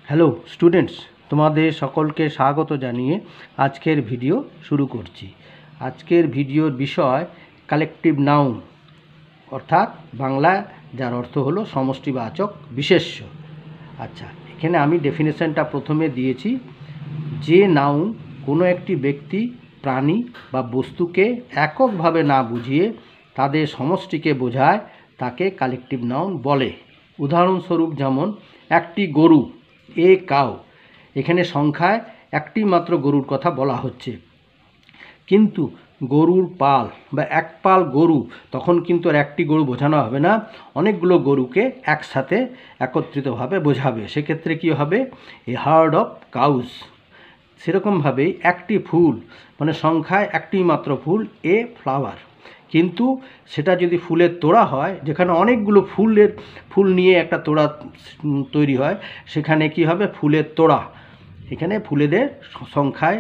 Hello students, তোমাদের সকলকে স্বাগত জানিয়ে আজকের ভিডিও শুরু করছি। আজকের ভিডিওর বিষয় কালেকটিভ নাউন, অর্থাৎ বাংলায় যার অর্থ হলো সমষ্টিবাচক বিশেষ্য। আচ্ছা, এখানে আমি ডেফিনেশনটা প্রথমে দিয়েছি। যে নাউন কোনো একটি ব্যক্তি, প্রাণী বা বস্তুকে এককভাবে না বুঝিয়ে তাদের সমষ্টিকে বোঝায় তাকে কালেকটিভ নাউন বলে। উদাহরণস্বরূপ যেমন একটি গরু, এ কাউ, এখানে সংখ্যায় একটি মাত্র গরুর কথা বলা হচ্ছে, কিন্তু গরুর পাল বা এক পাল গরু, তখন কিন্তু আর একটি গরু বোঝানো হবে না, অনেকগুলো গরুকে একসাথে একত্রিতভাবে বোঝাবে। সেক্ষেত্রে কী হবে? এ হার্ড অফ কাউজ। সেরকমভাবেই একটি ফুল, মানে সংখ্যায় একটি মাত্র ফুল, এ ফ্লাওয়ার, কিন্তু সেটা যদি ফুলের তোড়া হয়, যেখানে অনেকগুলো ফুল নিয়ে একটা তোড়া তৈরি হয়, সেখানে কি হবে? ফুলের তোড়া। এখানে ফুলেদের সংখ্যায়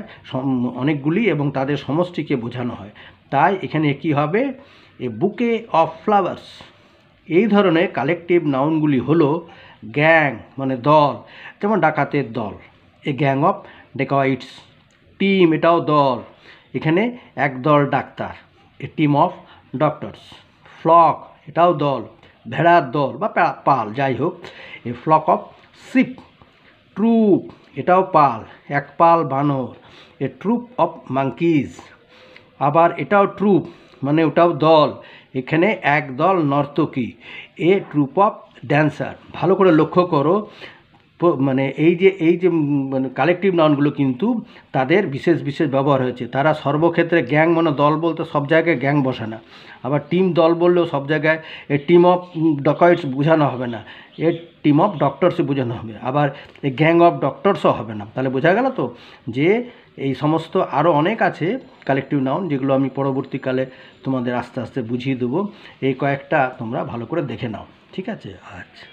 অনেকগুলি এবং তাদের সমষ্টিকে বোঝানো হয়, তাই এখানে কি হবে? এ বুকে অফ ফ্লাওয়ার্স। এই ধরনের কালেকটিভ নাউনগুলি হলো গ্যাং, মানে দল, যেমন ডাকাতের দল, a gang of dacoits. Team, এটাও দল, এখানে একদল ডাক্তার, a team of doctors. Flock, এটাও দল, ভেড়ার দল বা পাল, যাই হোক, a flock of sheep. Troop, এটাও পাল, এক পাল বানর, এ ট্রুপ অফ মাঙ্কিজ। আবার এটাও ট্রুপ, মানে ওটাও দল, এখানে এক দল নর্তকী, এ ট্রুপ অফ ড্যান্সার। ভালো করে লক্ষ্য করো, মানে এই যে মানে কালেকটিভ নাউনগুলো কিন্তু তাদের বিশেষ বিশেষ ব্যবহার হয়েছে। তারা সর্বক্ষেত্রে গ্যাং, মানে দল বলতে সব জায়গায় গ্যাং বসে না। আবার টিম, দল বললেও সব জায়গায় এ টিম অফ ডকয়েটস বোঝানো হবে না, এ টিম অফ ডক্টরসই বোঝানো হবে। আবার এই গ্যাং অফ ডক্টরসও হবে না। তাহলে বোঝা গেল তো যে এই সমস্ত আরও অনেক আছে কালেকটিভ নাউন, যেগুলো আমি পরবর্তীকালে তোমাদের আস্তে আস্তে বুঝিয়ে দেবো। এই কয়েকটা তোমরা ভালো করে দেখে নাও, ঠিক আছে? আচ্ছা।